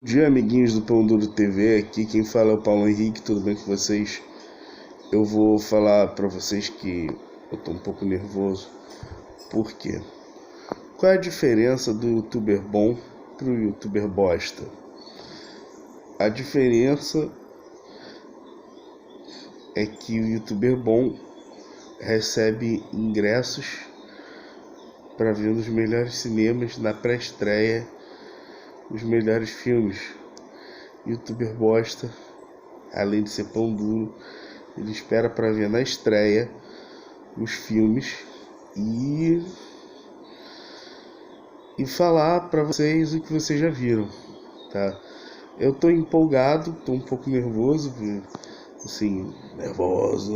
Bom dia, amiguinhos do Pão Duro TV, aqui quem fala é o Paulo Henrique, tudo bem com vocês? Eu vou falar pra vocês que eu tô um pouco nervoso. Por quê? Qual é a diferença do youtuber bom pro youtuber bosta? A diferença é que o youtuber bom recebe ingressos para ver nos melhores cinemas, na pré-estreia, os melhores filmes. Youtuber bosta, além de ser pão duro, ele espera para ver na estreia os filmes e falar para vocês o que vocês já viram, tá? Eu tô empolgado, tô um pouco nervoso, assim, nervoso,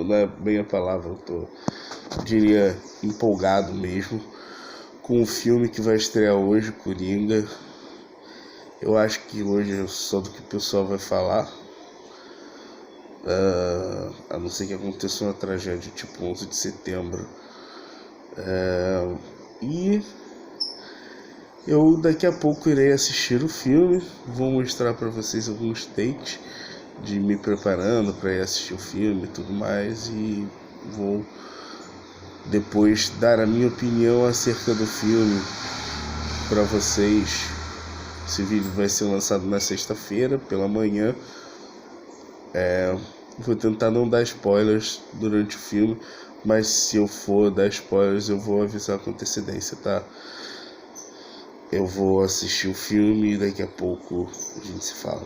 não é bem a palavra, eu diria empolgado mesmo, com o filme que vai estrear hoje, Coringa. Eu acho que hoje é só do que o pessoal vai falar, a não ser que aconteça uma tragédia tipo 11 de setembro. E eu daqui a pouco irei assistir o filme, vou mostrar para vocês alguns takes de me preparando para ir assistir o filme e tudo mais, e vou depois dar a minha opinião acerca do filme para vocês. Esse vídeo vai ser lançado na sexta-feira pela manhã. Vou tentar não dar spoilers durante o filme, mas se eu for dar spoilers eu vou avisar com antecedência, tá? Eu vou assistir o filme e daqui a pouco a gente se fala.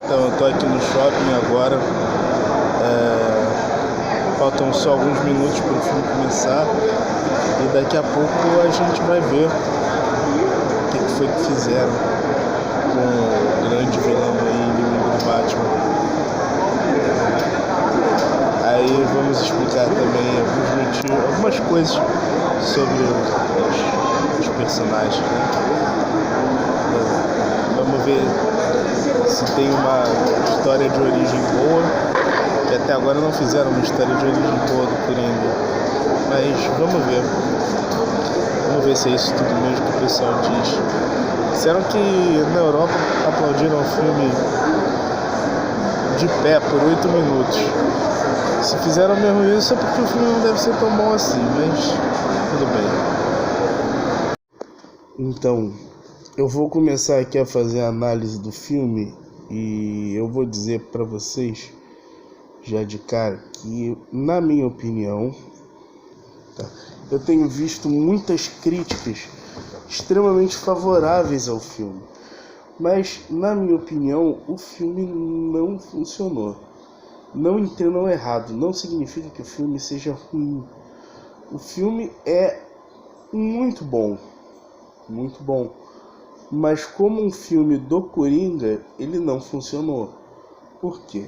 Então, eu tô aqui no shopping agora. Faltam só alguns minutos para o filme começar. E daqui a pouco a gente vai ver o que foi que fizeram com o grande vilão aí, inimigo do Batman. Aí vamos explicar também algumas coisas sobre os personagens, né? Vamos ver se tem uma história de origem boa, que até agora não fizeram uma história de origem boa do Coringa, mas vamos ver se é isso tudo mesmo que o pessoal diz. Disseram que na Europa aplaudiram o filme de pé por 8 minutos. Se fizeram mesmo isso é porque o filme não deve ser tão bom assim, mas tudo bem. Então, eu vou começar aqui a fazer a análise do filme e eu vou dizer para vocês já de cara que, na minha opinião, tá, eu tenho visto muitas críticas extremamente favoráveis ao filme, mas na minha opinião o filme não funcionou. Não entendam errado, não significa que o filme seja ruim. O filme é muito bom, mas como um filme do Coringa, ele não funcionou. Por quê?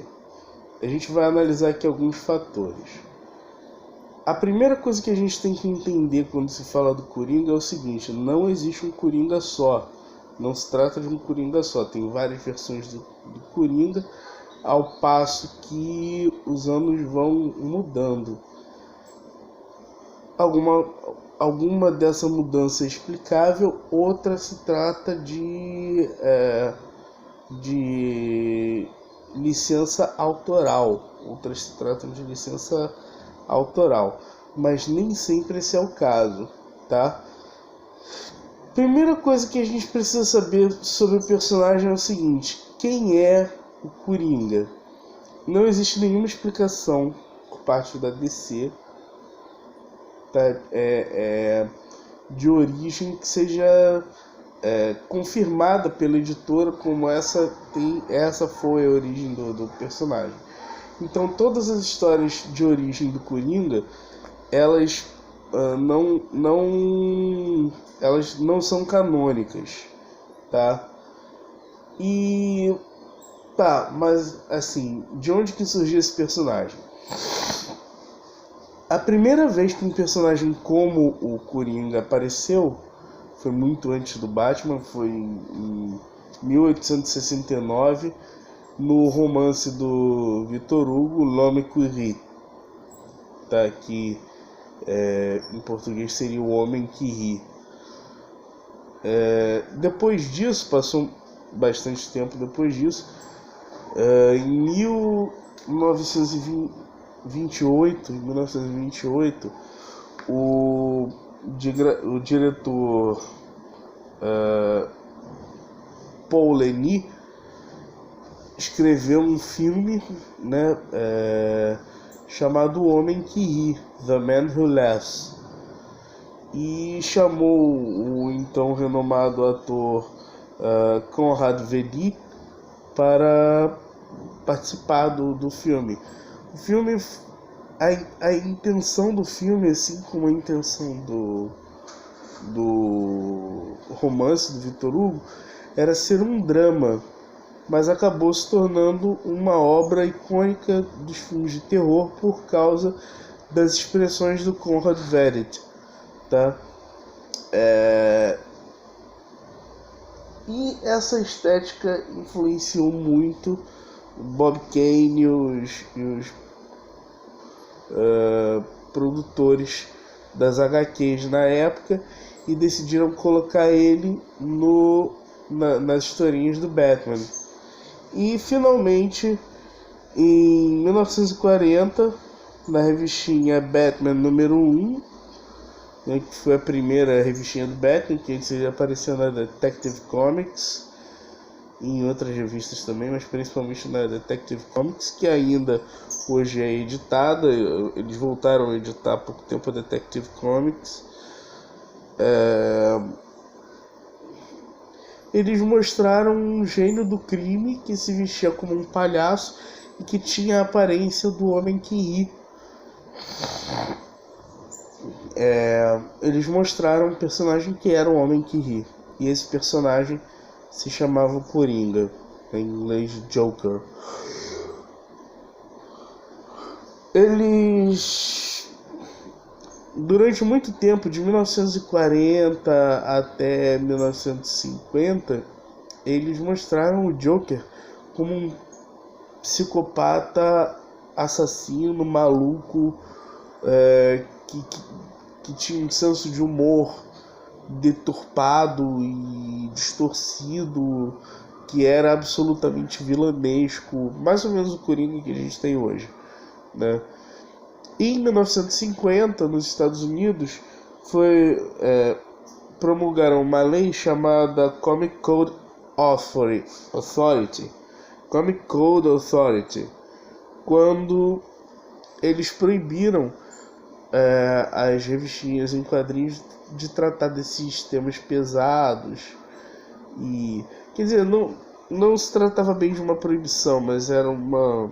A gente vai analisar aqui alguns fatores. A primeira coisa que a gente tem que entender quando se fala do Coringa é o seguinte: não existe um Coringa só. Não se trata de um Coringa só, tem várias versões do Coringa, ao passo que os anos vão mudando. Alguma dessa mudança é explicável, outra se trata de licença autoral, mas nem sempre esse é o caso, tá? Primeira coisa que a gente precisa saber sobre o personagem é o seguinte: quem é o Coringa? Não existe nenhuma explicação por parte da DC, tá? De origem que seja confirmada pela editora como essa foi a origem do personagem. Então todas as histórias de origem do Coringa, elas não são canônicas, tá? E tá, mas assim, de onde que surgiu esse personagem? A primeira vez que um personagem como o Coringa apareceu foi muito antes do Batman, foi em 1869, no romance do Victor Hugo, L'Homme qui rit, tá? Que em português seria O Homem que Ri. Depois disso, passou bastante tempo depois disso. Em 1928, o diretor Paul Leni escreveu um filme, né, chamado O Homem que Ri, The Man Who Laughs, e chamou o então renomado ator Conrad Vedi para participar do filme. O filme, a intenção do filme, assim como a intenção do romance do Victor Hugo, era ser um drama, mas acabou se tornando uma obra icônica dos filmes de terror por causa das expressões do Conrad Veidt, tá? E essa estética influenciou muito Bob Kane e os produtores das HQs na época, e decidiram colocar ele nas historinhas do Batman. E finalmente, em 1940, na revistinha Batman número 1, né, que foi a primeira revistinha do Batman, que ele apareceu na Detective Comics, e em outras revistas também, mas principalmente na Detective Comics, que ainda hoje é editada. Eles voltaram a editar há pouco tempo a Detective Comics. Eles mostraram um gênio do crime que se vestia como um palhaço e que tinha a aparência do Homem que Ri. Eles mostraram um personagem que era o Homem que Ri, e esse personagem se chamava Coringa, em inglês Joker. Eles, durante muito tempo, de 1940 até 1950, eles mostraram o Joker como um psicopata, assassino, maluco, que tinha um senso de humor deturpado e distorcido, que era absolutamente vilanesco, mais ou menos o Coringa que a gente tem hoje, né? E em 1950, nos Estados Unidos, promulgaram uma lei chamada Comic Code Authority, quando eles proibiram as revistinhas em quadrinhos de tratar desses temas pesados. E, quer dizer, não se tratava bem de uma proibição, mas era um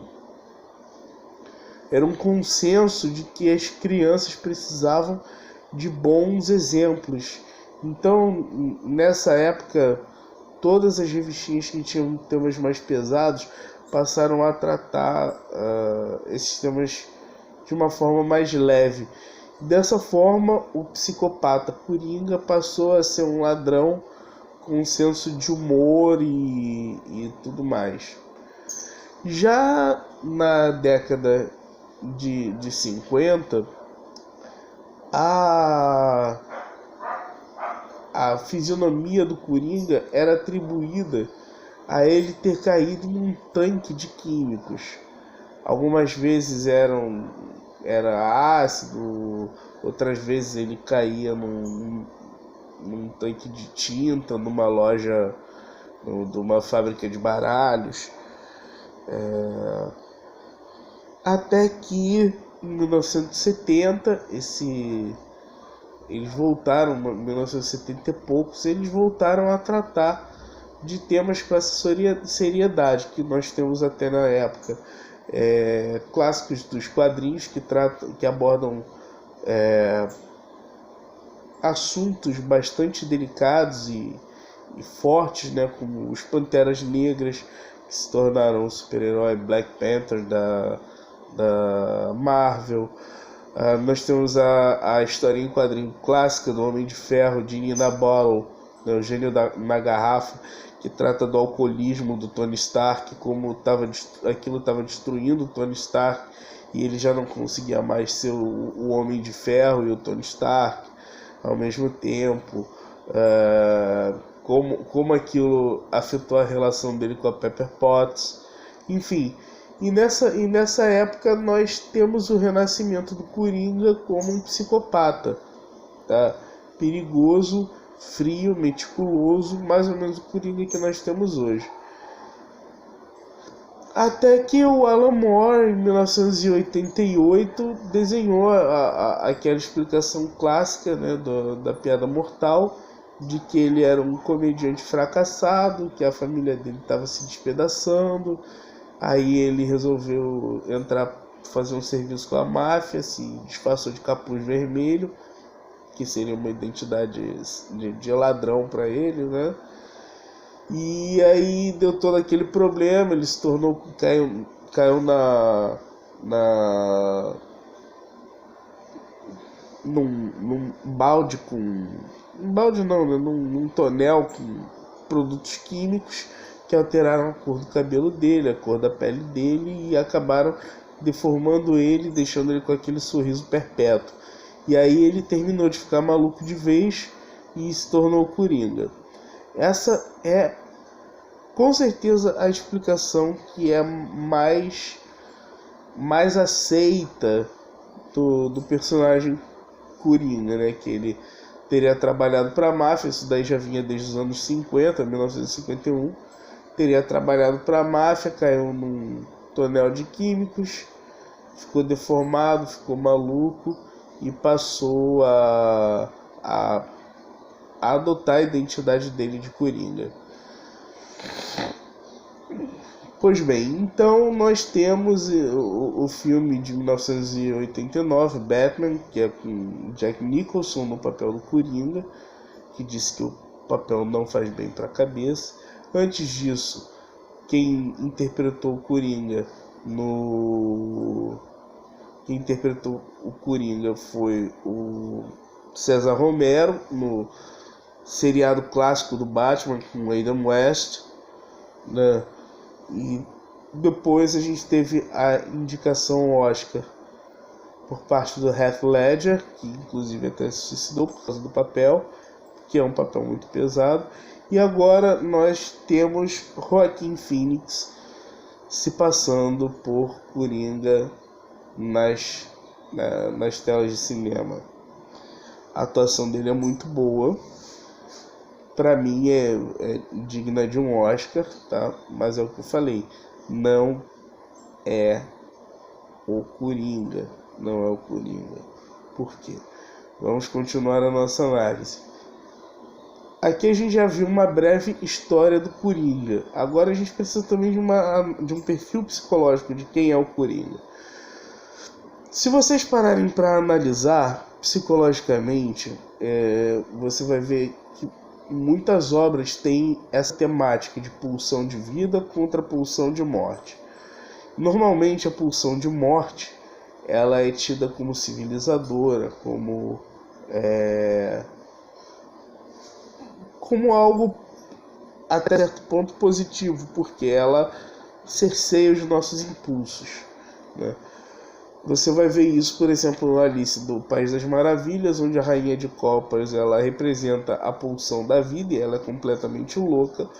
consenso de que as crianças precisavam de bons exemplos. Então, nessa época, todas as revistinhas que tinham temas mais pesados passaram a tratar esses temas de uma forma mais leve. Dessa forma, o psicopata Coringa passou a ser um ladrão com um senso de humor e tudo mais. Já na década de 50, a fisionomia do Coringa era atribuída a ele ter caído em um tanque de químicos. Algumas vezes era ácido, outras vezes ele caía num tanque de tinta, numa loja, de uma fábrica de baralhos. Até que em 1970, eles voltaram, em 1970 e poucos, eles voltaram a tratar de temas com essa seriedade que nós temos até na época. Clássicos dos quadrinhos que abordam assuntos bastante delicados e fortes, né, como os Panteras Negras, que se tornaram o super-herói Black Panther da Marvel. Nós temos a história em quadrinho clássica do Homem de Ferro, de Nina Bottle, né, o gênio na garrafa, que trata do alcoolismo do Tony Stark, como aquilo estava destruindo o Tony Stark, e ele já não conseguia mais ser o Homem de Ferro e o Tony Stark ao mesmo tempo. como aquilo afetou a relação dele com a Pepper Potts, enfim. E nessa época nós temos o renascimento do Coringa como um psicopata, tá? Perigoso, frio, meticuloso, mais ou menos o Coringa que nós temos hoje. Até que o Alan Moore, em 1988, desenhou aquela explicação clássica, né, da piada mortal, de que ele era um comediante fracassado, que a família dele estava se despedaçando. Aí ele resolveu fazer um serviço com a máfia, se disfarçou de capuz vermelho, que seria uma identidade de ladrão para ele, né? E aí deu todo aquele problema, ele se tornou, caiu num balde num tonel com produtos químicos que alteraram a cor do cabelo dele, a cor da pele dele, e acabaram deformando ele, deixando ele com aquele sorriso perpétuo. E aí ele terminou de ficar maluco de vez e se tornou Coringa. Essa é com certeza a explicação que é mais aceita do personagem Coringa, né? Que ele teria trabalhado para a máfia, isso daí já vinha desde os anos 50, 1951. Teria trabalhado para a máfia, caiu num tonel de químicos, ficou deformado, ficou maluco e passou a adotar a identidade dele de Coringa. Pois bem, então nós temos o filme de 1989, Batman, que é com Jack Nicholson no papel do Coringa, que disse que o papel não faz bem para a cabeça. Antes disso, quem interpretou o Coringa foi o César Romero no seriado clássico do Batman com Adam West, né? E depois a gente teve a indicação ao Oscar por parte do Heath Ledger, que inclusive até se suicidou por causa do papel, que é um papel muito pesado. E agora nós temos Joaquin Phoenix se passando por Coringa nas telas de cinema. A atuação dele é muito boa. Pra mim é digna de um Oscar, tá? Mas é o que eu falei, não é o Coringa. Não é o Coringa. Por quê? Vamos continuar a nossa análise. Aqui a gente já viu uma breve história do Coringa. Agora a gente precisa também de um perfil psicológico de quem é o Coringa. Se vocês pararem para analisar psicologicamente, você vai ver que muitas obras têm essa temática de pulsão de vida contra pulsão de morte. Normalmente a pulsão de morte ela é tida como civilizadora, como algo até certo ponto positivo, porque ela cerceia os nossos impulsos, né? Você vai ver isso, por exemplo, no Alice do País das Maravilhas, onde a Rainha de Copas ela representa a pulsão da vida e ela é completamente louca,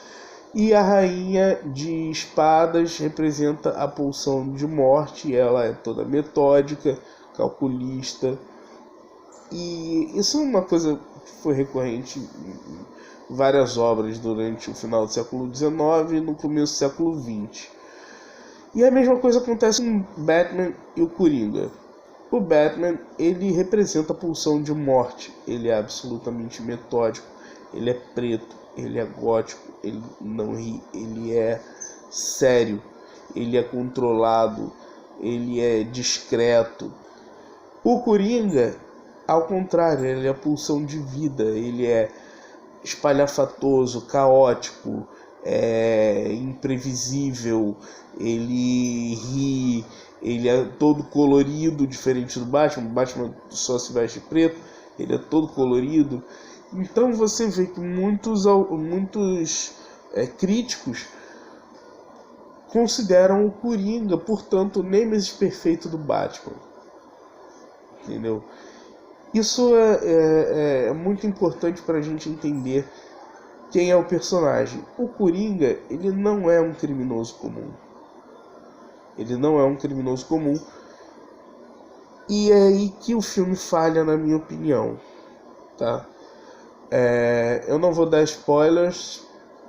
e a Rainha de Espadas representa a pulsão de morte e ela é toda metódica, calculista. E isso é uma coisa que foi recorrente em várias obras durante o final do século XIX e no começo do século XX. E a mesma coisa acontece com Batman e o Coringa. O Batman, ele representa a pulsão de morte. Ele é absolutamente metódico, ele é preto, ele é gótico, ele não ri, ele é sério, ele é controlado, ele é discreto. O Coringa, ao contrário, ele é a pulsão de vida, ele é espalhafatoso, caótico, imprevisível, ele ri, ele é todo colorido, diferente do Batman. O Batman só se veste preto, ele é todo colorido. Então você vê que muitos críticos consideram o Coringa, portanto, o nêmesis perfeito do Batman. Entendeu? Isso é muito importante para a gente entender quem é o personagem. O Coringa, ele não é um criminoso comum. Ele não é um criminoso comum. E é aí que o filme falha, na minha opinião, tá? Eu não vou dar spoilers,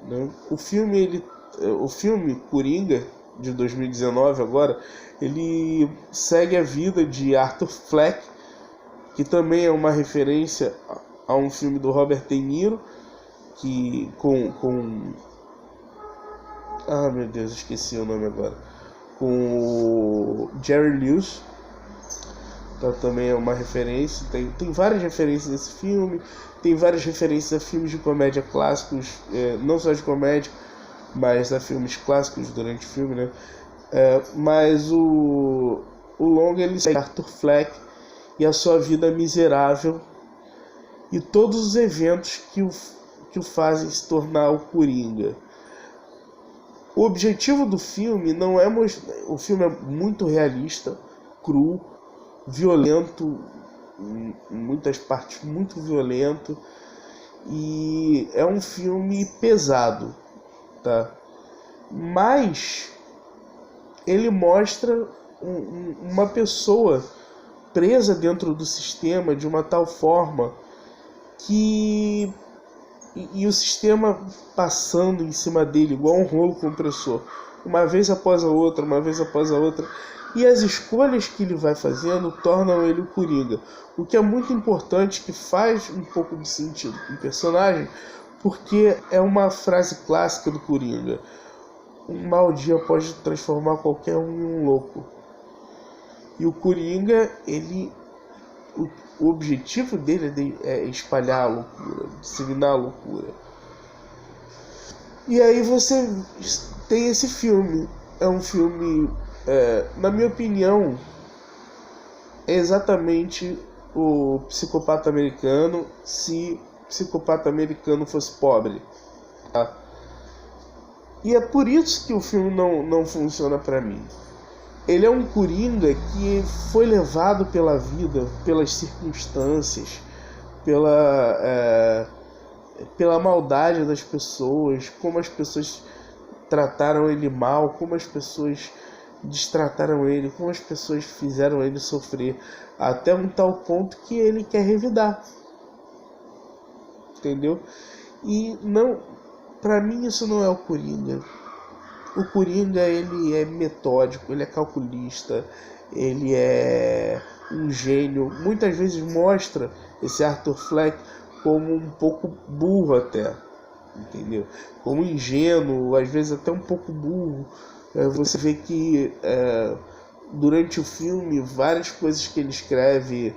né? O filme Coringa, de 2019 agora, ele segue a vida de Arthur Fleck, que também é uma referência a um filme do Robert De Niro, que ah, meu Deus, esqueci o nome agora. Com o Jerry Lewis. Então também é uma referência. Tem várias referências nesse filme. Tem várias referências a filmes de comédia clássicos, não só de comédia, mas a filmes clássicos durante o filme, né? Mas o longa, ele segue Arthur Fleck e a sua vida miserável e todos os eventos que o fazem se tornar o Coringa. O objetivo do filme não é mostrar... O filme é muito realista, cru, violento, em muitas partes muito violento, e é um filme pesado, tá? Mas ele mostra uma pessoa presa dentro do sistema de uma tal forma que... E o sistema passando em cima dele igual um rolo compressor, uma vez após a outra, uma vez após a outra. E as escolhas que ele vai fazendo tornam ele o Coringa. O que é muito importante, que faz um pouco de sentido com o personagem, porque é uma frase clássica do Coringa: um mau dia pode transformar qualquer um em um louco. E o Coringa, o objetivo dele é espalhar a loucura, disseminar a loucura. E aí você tem esse filme. É um filme, na minha opinião, é exatamente o Psicopata Americano, se Psicopata Americano fosse pobre, tá? E é por isso que o filme não funciona pra mim. Ele é um Coringa que foi levado pela vida, pelas circunstâncias, pela maldade das pessoas, como as pessoas trataram ele mal, como as pessoas destrataram ele, como as pessoas fizeram ele sofrer, até um tal ponto que ele quer revidar. Entendeu? E não, pra mim isso não é o Coringa. O Coringa, ele é metódico, ele é calculista, ele é um gênio. Muitas vezes mostra esse Arthur Fleck como um pouco burro até, entendeu? Como ingênuo, às vezes até um pouco burro. Você vê que durante o filme várias coisas que ele escreve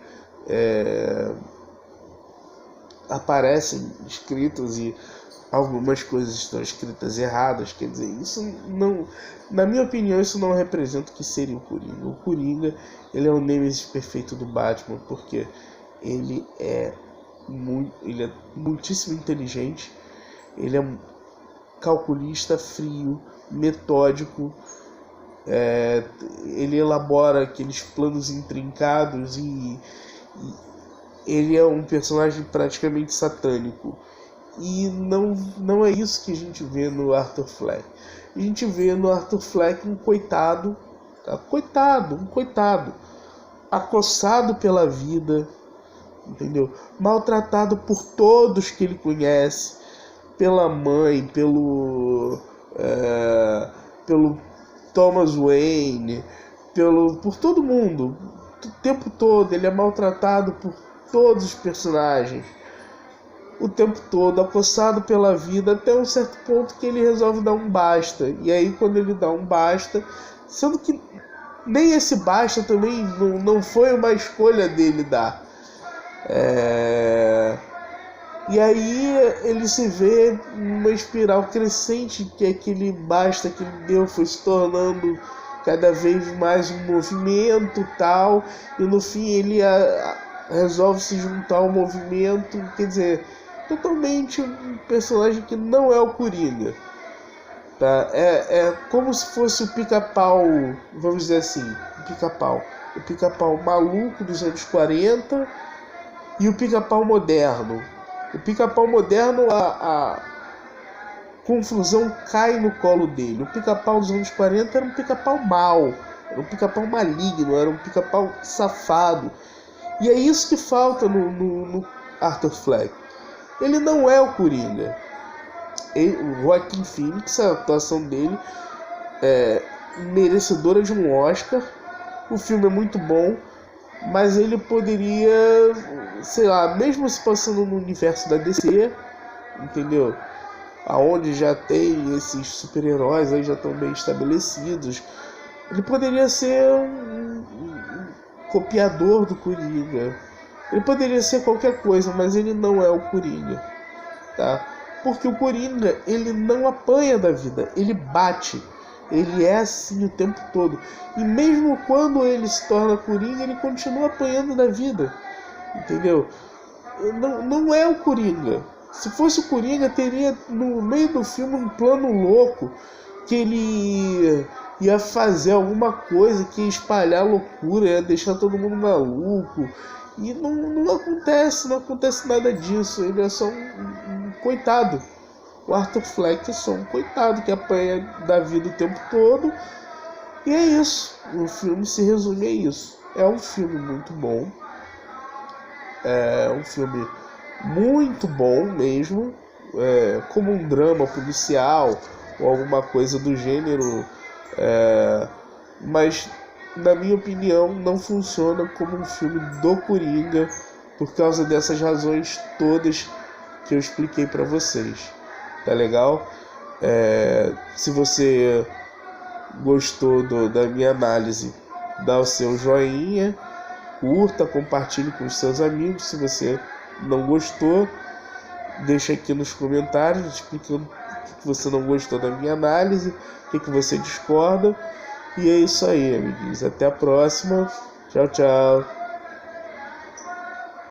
aparecem escritas e algumas coisas estão escritas erradas. Quer dizer, isso não, na minha opinião, isso não representa o que seria o Coringa. O Coringa, ele é o nêmesis perfeito do Batman, porque ele é muitíssimo inteligente, ele é calculista, frio, metódico, ele elabora aqueles planos intrincados e ele é um personagem praticamente satânico. E não é isso que a gente vê no Arthur Fleck. A gente vê no Arthur Fleck um coitado, um coitado, acossado pela vida, entendeu? Maltratado por todos que ele conhece, pela mãe, pelo Thomas Wayne, por todo mundo. O tempo todo ele é maltratado por todos os personagens. O tempo todo, acossado pela vida, até um certo ponto que ele resolve dar um basta. E aí quando ele dá um basta, sendo que nem esse basta também não foi uma escolha dele dar. E aí ele se vê numa espiral crescente, que aquele basta que ele deu foi se tornando cada vez mais um movimento tal, e no fim ele resolve se juntar ao movimento. Quer dizer, totalmente um personagem que não é o Coringa, tá? É como se fosse o Pica-Pau, vamos dizer assim, o Pica-Pau maluco dos anos 40 e o Pica-Pau moderno. O Pica-Pau moderno, confusão cai no colo dele. O Pica-Pau dos anos 40 era um Pica-Pau mau, era um Pica-Pau maligno, era um Pica-Pau safado. E é isso que falta no Arthur Fleck. Ele não é o Coringa. O Joaquin Phoenix, a atuação dele é merecedora de um Oscar. O filme é muito bom, mas ele poderia, sei lá, mesmo se passando no universo da DC, entendeu? Aonde já tem esses super-heróis aí já estão bem estabelecidos, ele poderia ser um copiador do Coringa. Ele poderia ser qualquer coisa, mas ele não é o Coringa, tá? Porque o Coringa, ele não apanha da vida, ele bate. Ele é assim o tempo todo. E mesmo quando ele se torna Coringa, ele continua apanhando da vida. Entendeu? Não é o Coringa. Se fosse o Coringa, teria no meio do filme um plano louco que ele ia fazer alguma coisa que ia espalhar loucura, ia deixar todo mundo maluco. E não acontece nada disso. Ele é só um coitado. O Arthur Fleck é só um coitado que apanha da vida o tempo todo. E é isso. O filme se resume a isso. É um filme muito bom. É um filme muito bom mesmo. Como um drama policial ou alguma coisa do gênero. Mas, na minha opinião, não funciona como um filme do Coringa. Por causa dessas razões todas que eu expliquei para vocês. Tá legal? Se você gostou da minha análise, dá o seu joinha, curta, compartilhe com os seus amigos. Se você não gostou, deixa aqui nos comentários explicando o que você não gostou da minha análise, o que você discorda. E é isso aí, amiguinhos. Até a próxima. Tchau, tchau.